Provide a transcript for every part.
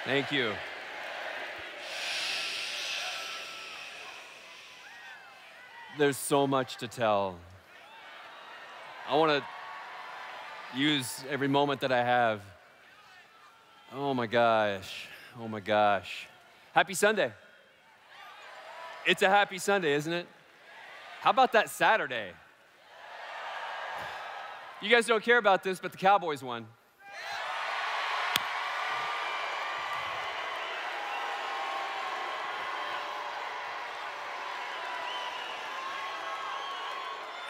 Thank you. There's so much to tell. I want to use every moment that I have. Oh my gosh. Oh my gosh. Happy Sunday. It's a happy Sunday, isn't it? How about that Saturday? You guys don't care about this, but the Cowboys won.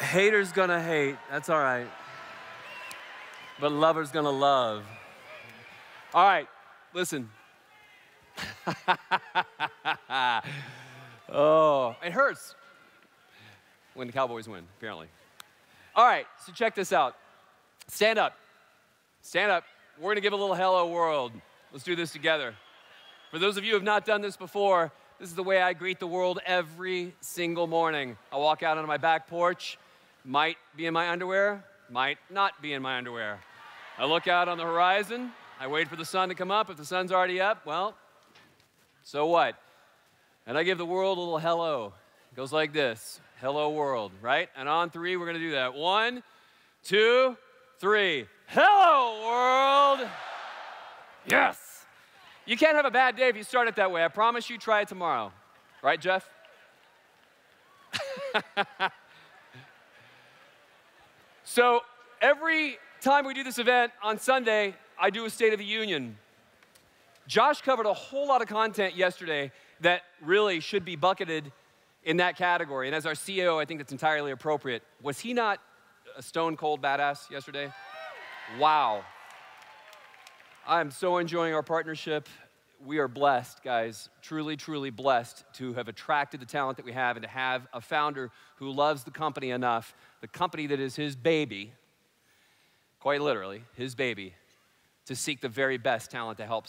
Haters gonna hate, that's all right. But lovers gonna love. All right, listen. Oh, it hurts when the Cowboys win, apparently. All right, so check this out. Stand up. Stand up. We're going to give a little hello world. Let's do this together. For those of you who have not done this before, this is the way I greet the world every single morning. I walk out onto my back porch, might be in my underwear, might not be in my underwear. I look out on the horizon. I wait for the sun to come up. If the sun's already up, well, so what? And I give the world a little hello. It goes like this. Hello, world, right? And on three, we're going to do that. 1, 2, 3. Hello, world. Yes. You can't have a bad day if you start it that way. I promise you, try it tomorrow. Right, Jeff? So every time we do this event on Sunday, I do a State of the Union. Josh covered a whole lot of content yesterday that really should be bucketed in that category. And as our CEO, I think that's entirely appropriate. Was he not a stone cold badass yesterday? Wow. I'm so enjoying our partnership. We are blessed, guys, truly, truly blessed to have attracted the talent that we have and to have a founder who loves the company enough, the company that is his baby, quite literally, his baby, to seek the very best talent that help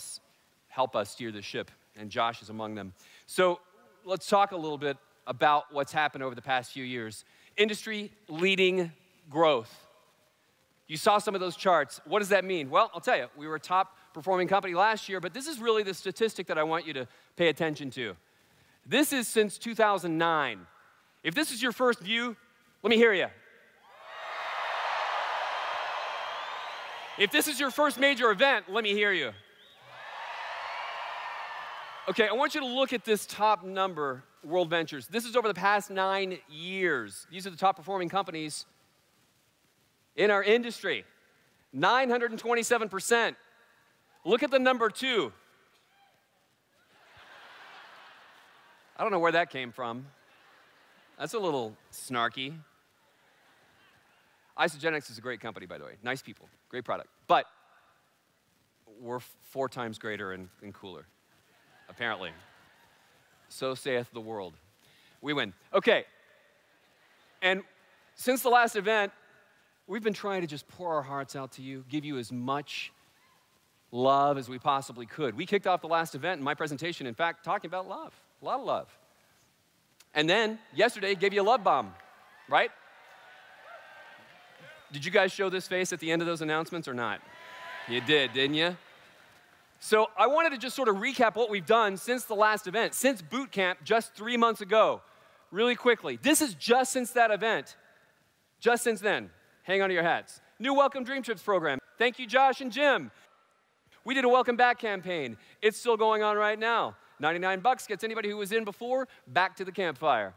us steer the ship. And Josh is among them. So let's talk a little bit about what's happened over the past few years. Industry-leading growth. You saw some of those charts. What does that mean? Well, I'll tell you, we were a top-performing company last year, but this is really the statistic that I want you to pay attention to. This is since 2009. If this is your first view, let me hear you. If this is your first major event, let me hear you. Okay, I want you to look at this top number, WorldVentures. This is over the past 9 years. These are the top performing companies in our industry. 927%. Look at the number 2. I don't know where that came from. That's a little snarky. Isogenics is a great company, by the way. Nice people, great product. But we're 4 times greater and cooler. Apparently. So saith the world. We win. Okay. And since the last event, we've been trying to just pour our hearts out to you, give you as much love as we possibly could. We kicked off the last event in my presentation, in fact, talking about love, a lot of love. And then, yesterday, gave you a love bomb, right? Did you guys show this face at the end of those announcements or not? You did, didn't you? So I wanted to just sort of recap what we've done since the last event, since boot camp just 3 months ago, really quickly. This is just since that event, just since then. Hang on to your hats. New Welcome Dream Trips program. Thank you, Josh and Jim. We did a Welcome Back campaign. It's still going on right now. $99 gets anybody who was in before back to the campfire.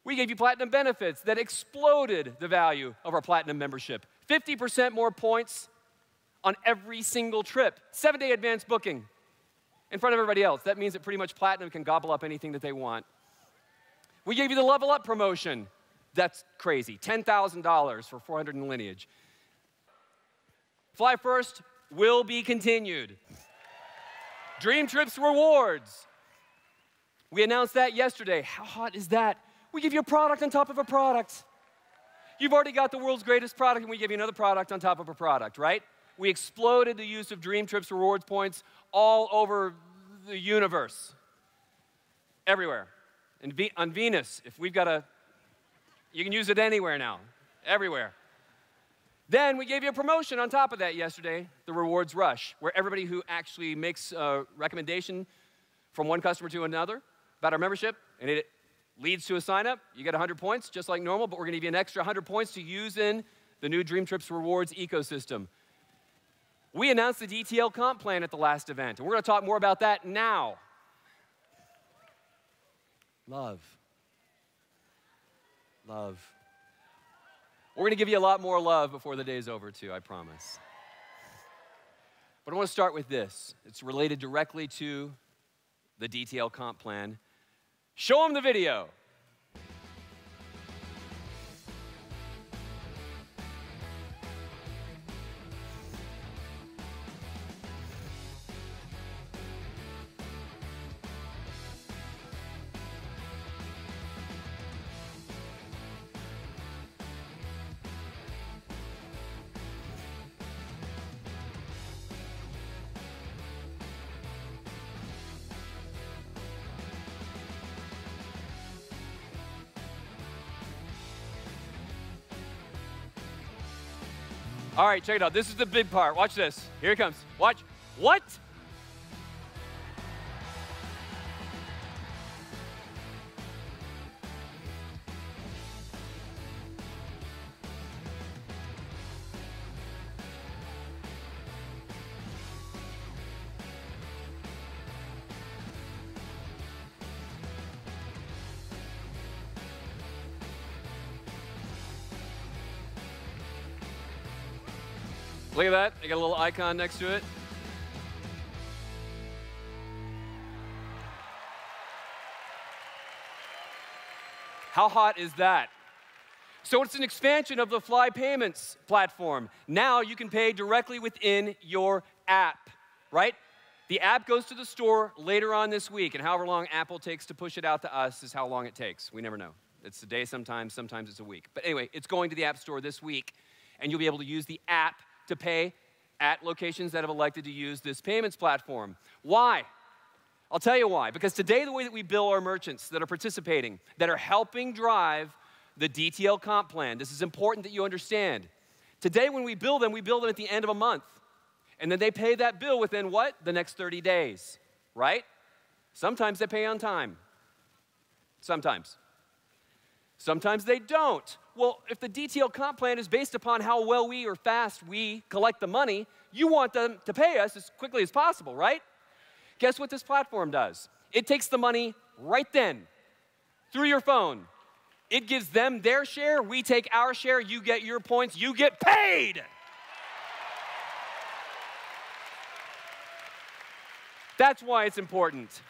We gave you platinum benefits that exploded the value of our platinum membership. 50% more points on every single trip. 7-day advance booking in front of everybody else. That means that pretty much platinum can gobble up anything that they want. We gave you the Level Up promotion. That's crazy. $10,000 for 400 in lineage. Fly First will be continued. Dream Trips rewards. We announced that yesterday. How hot is that? We give you a product on top of a product. You've already got the world's greatest product, and we give you another product on top of a product, right? We exploded the use of Dream Trips rewards points all over the universe. Everywhere. And on Venus, if we've got you can use it anywhere now. Everywhere. Then we gave you a promotion on top of that yesterday, the Rewards Rush, where everybody who actually makes a recommendation from one customer to another about our membership, and it leads to a sign-up, you get 100 points, just like normal, but we're going to give you an extra 100 points to use in the new Dream Trips Rewards ecosystem. We announced the DTL comp plan at the last event, and we're going to talk more about that now. Love. Love. We're going to give you a lot more love before the day's over, too, I promise. But I want to start with this. It's related directly to the DTL comp plan. Show them the video. All right, check it out. This is the big part. Watch this. Here it comes. Watch. What? Look at that. They got a little icon next to it. How hot is that? So it's an expansion of the Fly Payments platform. Now you can pay directly within your app, right? The app goes to the store later on this week, and however long Apple takes to push it out to us is how long it takes. We never know. It's a day sometimes it's a week. But anyway, it's going to the App Store this week, and you'll be able to use the app to pay at locations that have elected to use this payments platform. Why? I'll tell you why. Because today, the way that we bill our merchants that are participating, that are helping drive the DTL comp plan, this is important that you understand. Today, when we bill them at the end of a month. And then they pay that bill within what? The next 30 days, right? Sometimes they pay on time. Sometimes. Sometimes they don't. Well, if the DTL comp plan is based upon how well or fast we collect the money, you want them to pay us as quickly as possible, right? Guess what this platform does? It takes the money right then, through your phone. It gives them their share, we take our share, you get your points, you get paid! That's why it's important.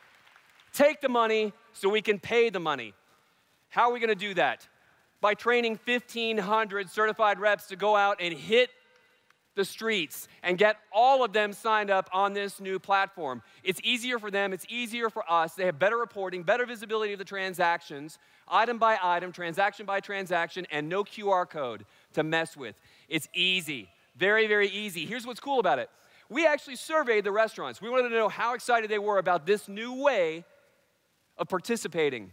Take the money so we can pay the money. How are we going to do that? By training 1,500 certified reps to go out and hit the streets and get all of them signed up on this new platform. It's easier for them. It's easier for us. They have better reporting, better visibility of the transactions, item by item, transaction by transaction, and no QR code to mess with. It's easy. Very, very easy. Here's what's cool about it. We actually surveyed the restaurants. We wanted to know how excited they were about this new way of participating.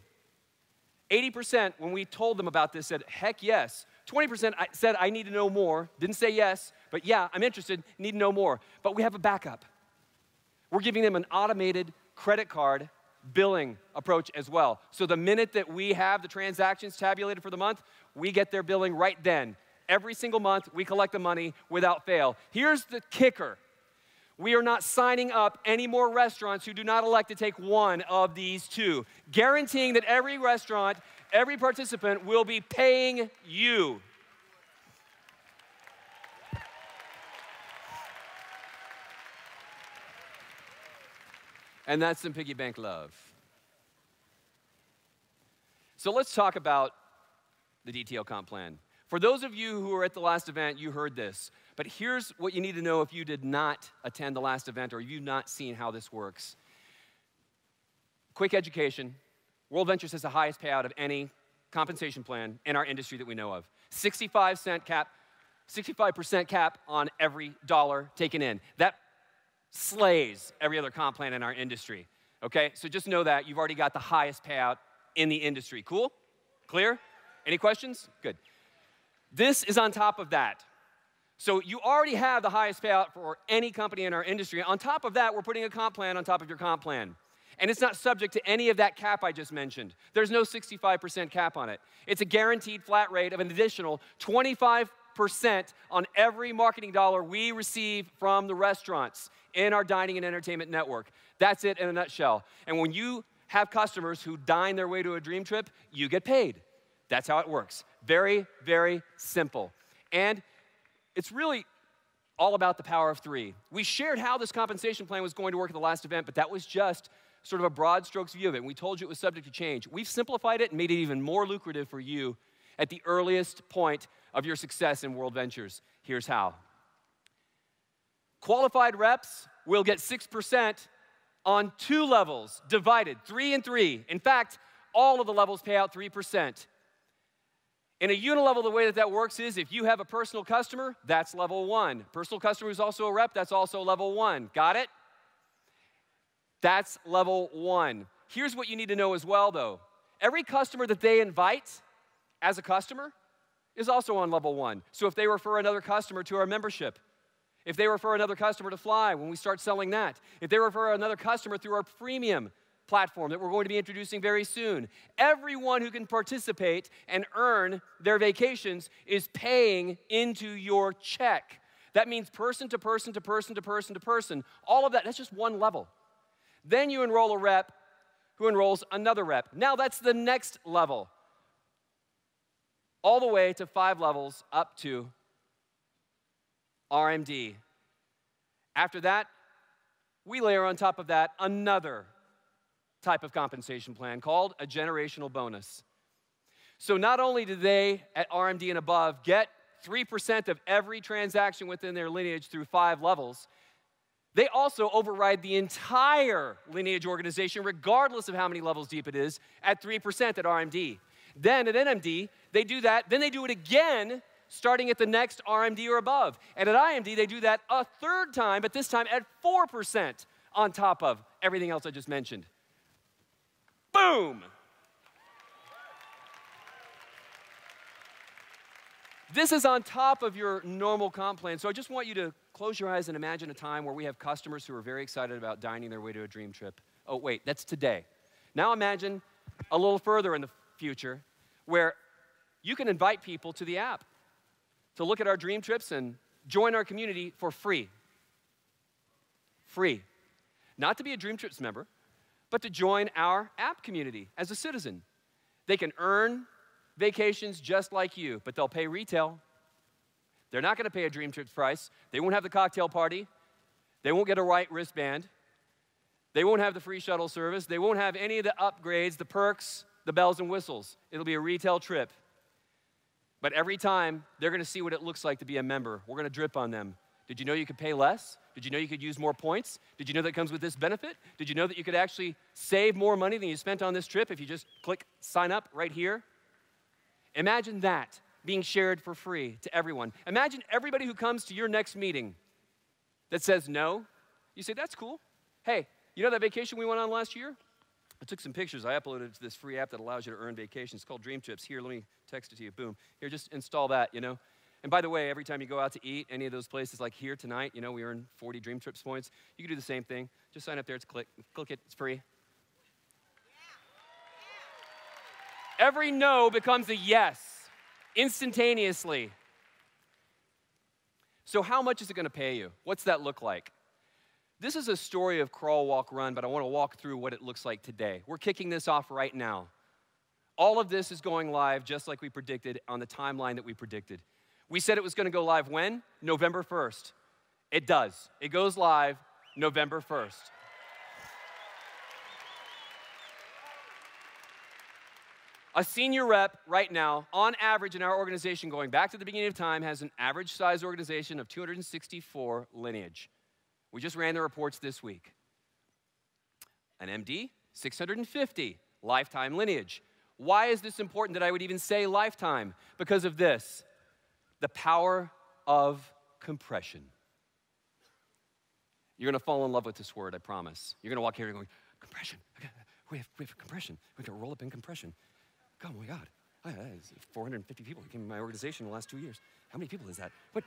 80% when we told them about this said, heck yes. 20% said, I need to know more. Didn't say yes, but yeah, I'm interested, need to know more. But we have a backup. We're giving them an automated credit card billing approach as well. So the minute that we have the transactions tabulated for the month, we get their billing right then. Every single month, we collect the money without fail. Here's the kicker. We are not signing up any more restaurants who do not elect to take one of these two, guaranteeing that every restaurant, every participant will be paying you. And that's some piggy bank love. So let's talk about the DTL comp plan. For those of you who were at the last event, you heard this. But here's what you need to know if you did not attend the last event or you've not seen how this works. Quick education. WorldVentures has the highest payout of any compensation plan in our industry that we know of. 65% cap on every dollar taken in. That slays every other comp plan in our industry. Okay? So just know that you've already got the highest payout in the industry. Cool? Clear? Any questions? Good. This is on top of that. So you already have the highest payout for any company in our industry. On top of that, we're putting a comp plan on top of your comp plan. And it's not subject to any of that cap I just mentioned. There's no 65% cap on it. It's a guaranteed flat rate of an additional 25% on every marketing dollar we receive from the restaurants in our dining and entertainment network. That's it in a nutshell. And when you have customers who dine their way to a dream trip, you get paid. That's how it works. Very, very simple. And it's really all about the power of three. We shared how this compensation plan was going to work at the last event, but that was just sort of a broad strokes view of it. And we told you it was subject to change. We've simplified it and made it even more lucrative for you at the earliest point of your success in WorldVentures. Here's how. Qualified reps will get 6% on 2 levels, divided 3 and 3. In fact, all of the levels pay out 3%. In a unilevel, the way that works is if you have a personal customer, that's level 1. Personal customer who's also a rep, that's also level 1. Got it? That's level 1. Here's what you need to know as well, though. Every customer that they invite as a customer is also on level 1. So if they refer another customer to our membership, if they refer another customer to Fly when we start selling that, if they refer another customer through our premium platform that we're going to be introducing very soon, everyone who can participate and earn their vacations is paying into your check. That means person to person to person to person to person. All of that, that's just one level. Then you enroll a rep who enrolls another rep. Now that's the next level. All the way to 5 levels up to RMD. After that, we layer on top of that another type of compensation plan called a generational bonus. So not only do they, at RMD and above, get 3% of every transaction within their lineage through 5 levels, they also override the entire lineage organization, regardless of how many levels deep it is, at 3% at RMD. Then at NMD, they do that, then they do it again, starting at the next RMD or above. And at IMD, they do that a third time, but this time at 4% on top of everything else I just mentioned. Boom! This is on top of your normal comp plan. So I just want you to close your eyes and imagine a time where we have customers who are very excited about dining their way to a dream trip. Oh, wait, that's today. Now imagine a little further in the future where you can invite people to the app to look at our dream trips and join our community for free. Free. Not to be a Dream Trips member, but to join our app community as a citizen. They can earn vacations just like you, but they'll pay retail. They're not going to pay a Dream Trips price. They won't have the cocktail party. They won't get a white wristband. They won't have the free shuttle service. They won't have any of the upgrades, the perks, the bells and whistles. It'll be a retail trip. But every time, they're going to see what it looks like to be a member. We're going to drip on them. Did you know you could pay less? Did you know you could use more points? Did you know that comes with this benefit? Did you know that you could actually save more money than you spent on this trip if you just click sign up right here? Imagine that being shared for free to everyone. Imagine everybody who comes to your next meeting that says no. You say, that's cool. Hey, you know that vacation we went on last year? I took some pictures. I uploaded it to this free app that allows you to earn vacations. It's called Dream Trips. Here, let me text it to you. Boom. Here, just install that, you know. And by the way, every time you go out to eat, any of those places like here tonight, you know, we earn 40 Dream Trips points. You can do the same thing. Just sign up there. It's click it. It's free. Every no becomes a yes instantaneously. So how much is it going to pay you? What's that look like? This is a story of crawl, walk, run, but I want to walk through what it looks like today. We're kicking this off right now. All of this is going live just like we predicted on the timeline that we predicted. We said it was going to go live when? November 1st. It does. It goes live November 1st. A senior rep right now, on average in our organization, going back to the beginning of time, has an average size organization of 264 lineage. We just ran the reports this week. An MD, 650 lifetime lineage. Why is this important that I would even say lifetime? Because of this, the power of compression. You're going to fall in love with this word, I promise. You're going to walk here and going, compression. We have compression. We're going to roll up in compression. Oh my God, 450 people came to my organization in the last 2 years. How many people is that? What?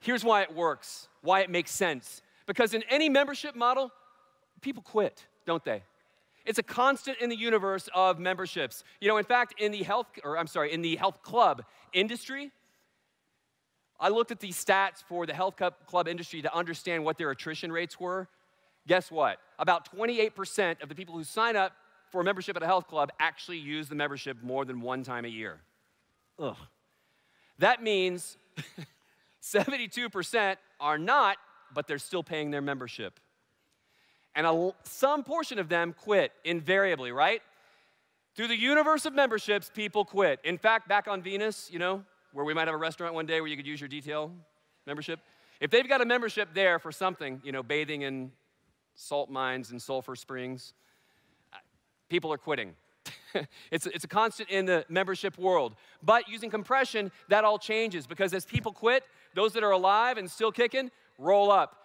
Here's why it works, why it makes sense. Because in any membership model, people quit, don't they? It's a constant in the universe of memberships. You know, in fact, in the health club industry, I looked at these stats for the health club industry to understand what their attrition rates were. Guess what? About 28% of the people who sign up for a membership at a health club actually use the membership more than one time a year. Ugh. That means 72% are not, but they're still paying their membership. And some portion of them quit invariably, right? Through the universe of memberships, people quit. In fact, back on Venus, you know, where we might have a restaurant one day where you could use your detail membership, if they've got a membership there for something, you know, bathing in salt mines and sulfur springs, people are quitting. It's a constant in the membership world. But using compression, that all changes, because as people quit, those that are alive and still kicking roll up.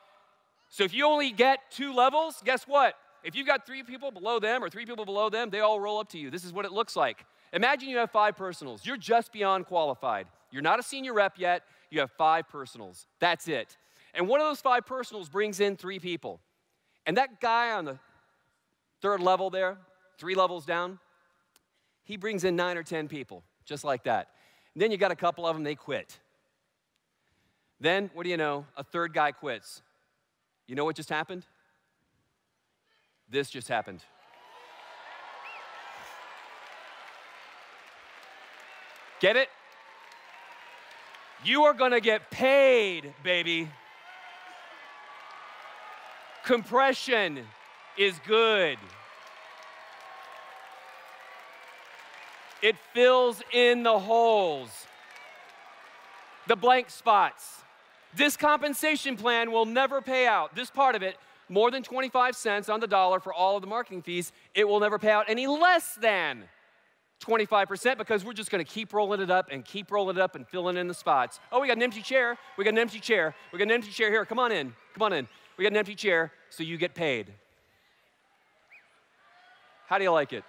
So if you only get 2 levels, guess what? If you've got 3 people below them or 3 people below them, they all roll up to you. This is what it looks like. Imagine you have 5 personals. You're just beyond qualified. You're not a senior rep yet. You have 5 personals. That's it. And one of those 5 personals brings in 3 people. And that guy on the 3rd level there, 3 levels down, he brings in 9 or 10 people, just like that. And then you got a couple of them, they quit. Then, what do you know? A 3rd guy quits. You know what just happened? This just happened. Get it? You are gonna get paid, baby. Compression is good. It fills in the holes, the blank spots. This compensation plan will never pay out, this part of it, more than 25 cents on the dollar for all of the marketing fees. It will never pay out any less than 25%, because we're just gonna keep rolling it up and keep rolling it up and filling in the spots. Oh, we got an empty chair. We got an empty chair. We got an empty chair here. Come on in. Come on in. We got an empty chair, so you get paid. How do you like it?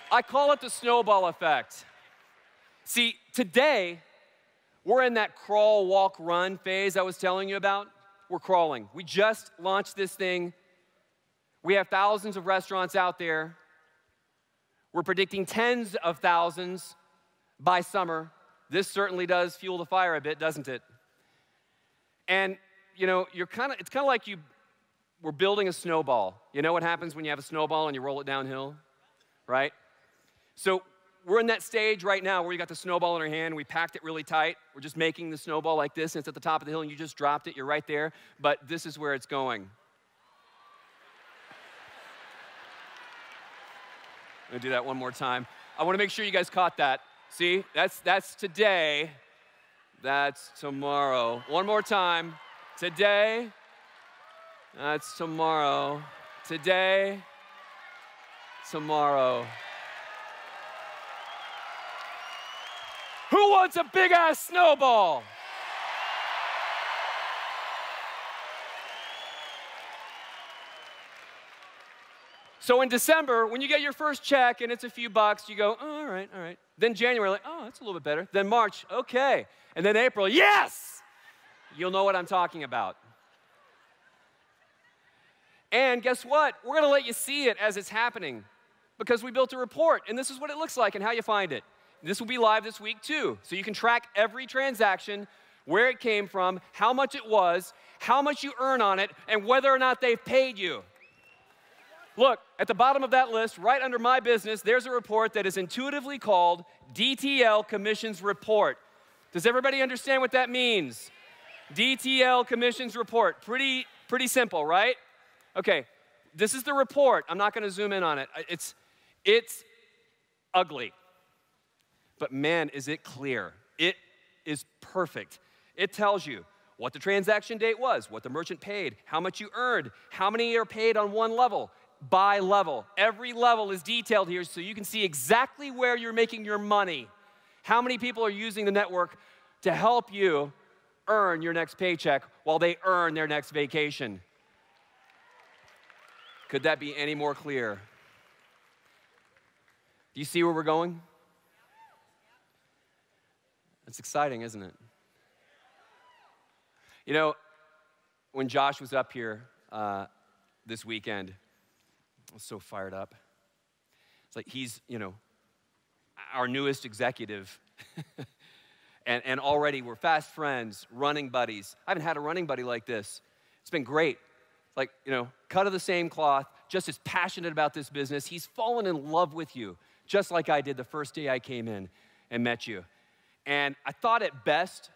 I call it the snowball effect. See, today, we're in that crawl, walk, run phase I was telling you about. We're crawling. We just launched this thing. We have thousands of restaurants out there. We're predicting tens of thousands by summer. This certainly does fuel the fire a bit, doesn't it? And, you know, it's kind of like we're building a snowball. You know what happens when you have a snowball and you roll it downhill, right? So we're in that stage right now where you got the snowball in our hand, and we packed it really tight. We're just making the snowball like this, and it's at the top of the hill, and you just dropped it. You're right there, but this is where it's going. I'm gonna do that one more time. I wanna make sure you guys caught that. See, that's today, that's tomorrow. One more time. Today, that's tomorrow. Today, tomorrow. Who wants a big-ass snowball? So in December, when you get your first check and it's a few bucks, you go, oh, all right, all right. Then January, like, oh, that's a little bit better. Then March, okay. And then April, yes! You'll know what I'm talking about. And guess what? We're gonna let you see it as it's happening, because we built a report, and this is what it looks like and how you find it. This will be live this week too, so you can track every transaction, where it came from, how much it was, how much you earn on it, and whether or not they've paid you. Look, at the bottom of that list, right under my business, there's a report that is intuitively called DTL Commissions Report. Does everybody understand what that means? DTL Commissions Report. Pretty simple, right? Okay, this is the report. I'm not gonna zoom in on it. It's ugly. But man, is it clear. It is perfect. It tells you what the transaction date was, what the merchant paid, how much you earned, how many are paid on one level, by level. Every level is detailed here, so you can see exactly where you're making your money. How many people are using the network to help you earn your next paycheck while they earn their next vacation? Could that be any more clear? Do you see where we're going? It's exciting, isn't it? You know, when Josh was up here this weekend, I was so fired up. It's like he's, you know, our newest executive. and already we're fast friends, running buddies. I haven't had a running buddy like this. It's been great. Like, you know, cut of the same cloth, just as passionate about this business. He's fallen in love with you, just like I did the first day I came in and met you. And I thought it best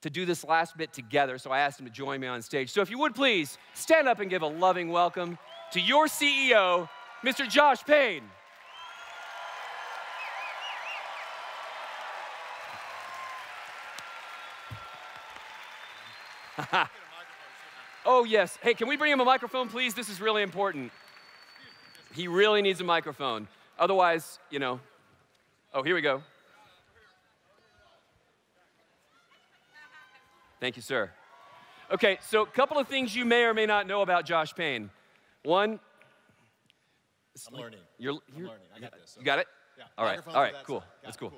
to do this last bit together, so I asked him to join me on stage. So if you would please, stand up and give a loving welcome to your CEO, Mr. Josh Payne. Oh, yes. Hey, can we bring him a microphone, please? This is really important. He really needs a microphone. Otherwise, you know. Oh, here we go. Thank you, sir. Okay, so a couple of things you may or may not know about Josh Payne. One, I'm learning. You're learning. I got this. You got it? Yeah. All right, cool. That's cool.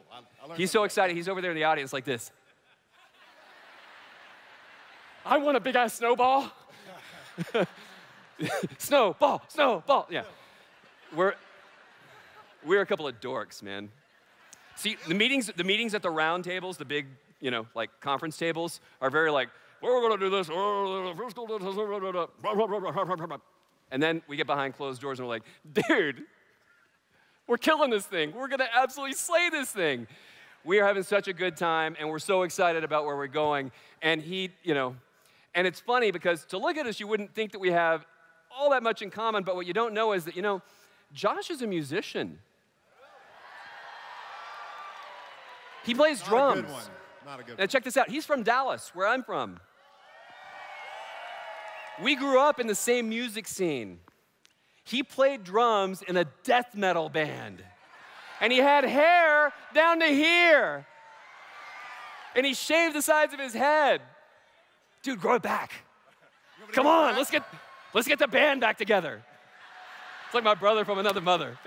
He's so excited. He's over there in the audience like this. I want a big-ass snowball. Snowball. Yeah. We're a couple of dorks, man. See, the meetings at the round tables, the big, you know, like conference tables, are very like, we're gonna do this. And then we get behind closed doors and we're like, dude, we're killing this thing. We're gonna absolutely slay this thing. We are having such a good time, and we're so excited about where we're going. And he, you know, and it's funny because to look at us, you wouldn't think that we have all that much in common, but what you don't know is that, you know, Josh is a musician. He plays drums. Not a good one. Not a good one. Now check this out. He's from Dallas, where I'm from. We grew up in the same music scene. He played drums in a death metal band. And he had hair down to here. And he shaved the sides of his head. Dude, grow it back. Come on, let's get the band back together. It's like my brother from another mother.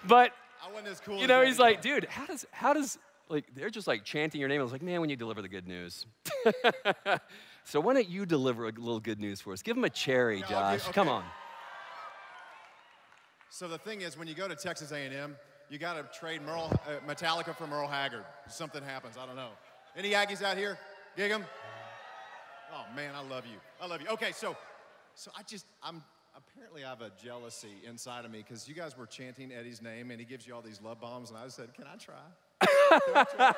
But I wasn't as cool you know, as he's like, dude, how does like they're just like chanting your name. I was like, man, when you deliver the good news. So why don't you deliver a little good news for us? Give him a cherry, Josh. Okay. Come on. So the thing is, when you go to Texas A&M, you got to trade Metallica for Merle Haggard. Something happens, I don't know. Any Aggies out here? Gig 'em? Oh man, I love you. I love you. Okay, so apparently I have a jealousy inside of me because you guys were chanting Eddie's name and he gives you all these love bombs, and I said, can I try? Can I try?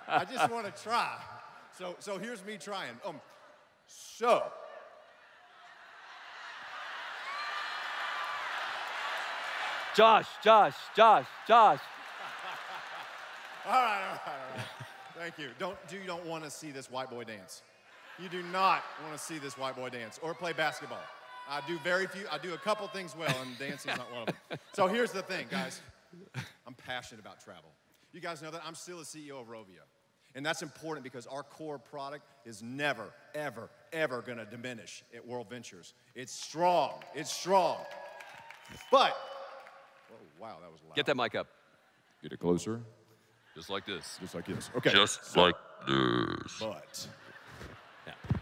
I just want to try. So here's me trying. Josh. All right. Thank you. You don't want to see this white boy dance. You do not want to see this white boy dance or play basketball. I do a couple things well, and dancing is not one of them. So here's the thing, guys. I'm passionate about travel. You guys know that I'm still the CEO of Rovio. And that's important because our core product is never, ever, ever going to diminish at WorldVentures. It's strong. But, wow, that was loud. Get that mic up. Get it closer. Just like this. Just like this. Okay. Just like this. But,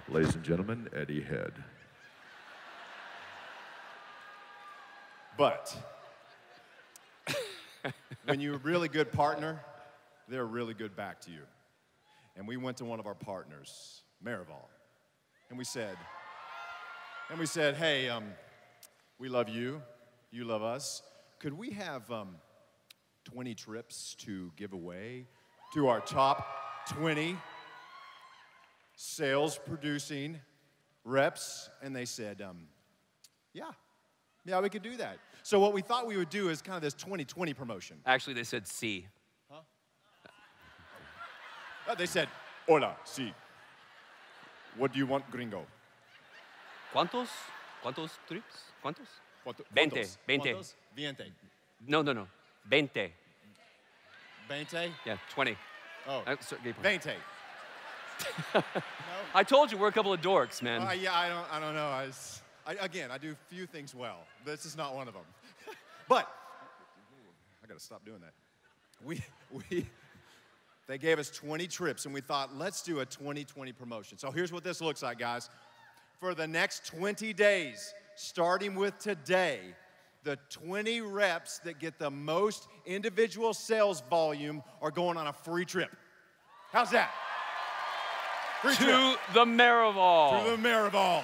Ladies and gentlemen, Eddie Head. But, when you're a really good partner, they're really good back to you. And we went to one of our partners, Marival, and we said, hey, we love you, you love us. Could we have 20 trips to give away to our top 20 sales producing reps? And they said, yeah, we could do that. So what we thought we would do is kind of this 2020 promotion. Actually, they said C. They said, hola, sí. What do you want, gringo? ¿Cuántos trips? ¿Cuántos? 20. 20. 20. No. 20. 20? Yeah, 20. Oh, So, 20. No? I told you we're a couple of dorks, man. Yeah, I don't know. I do a few things well. This is not one of them. But, I gotta stop doing that. They gave us 20 trips, and we thought, let's do a 2020 promotion. So here's what this looks like, guys. For the next 20 days, starting with today, the 20 reps that get the most individual sales volume are going on a free trip. How's that? Free trip. To the Marival. To the Marival.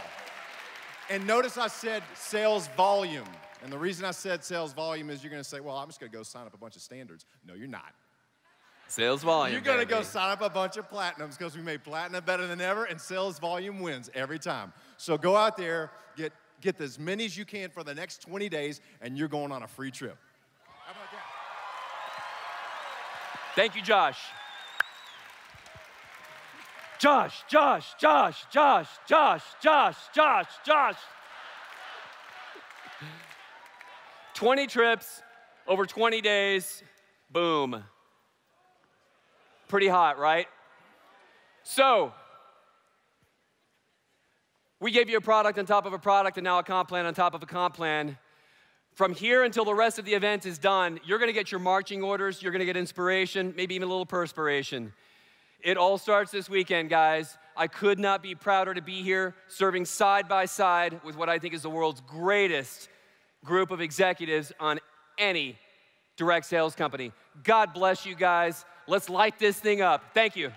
And notice I said sales volume. And the reason I said sales volume is you're going to say, well, I'm just going to go sign up a bunch of standards. No, you're not. Sales volume. You're going to go sign up a bunch of platinums because we made platinum better than ever, and sales volume wins every time. So go out there, get as many as you can for the next 20 days, and you're going on a free trip. How about that? Thank you, Josh. Josh. 20 trips over 20 days, boom. Pretty hot, right? So, we gave you a product on top of a product and now a comp plan on top of a comp plan. From here until the rest of the event is done, you're gonna get your marching orders, you're gonna get inspiration, maybe even a little perspiration. It all starts this weekend, guys. I could not be prouder to be here, serving side by side with what I think is the world's greatest group of executives on any direct sales company. God bless you guys. Let's light this thing up. Thank you.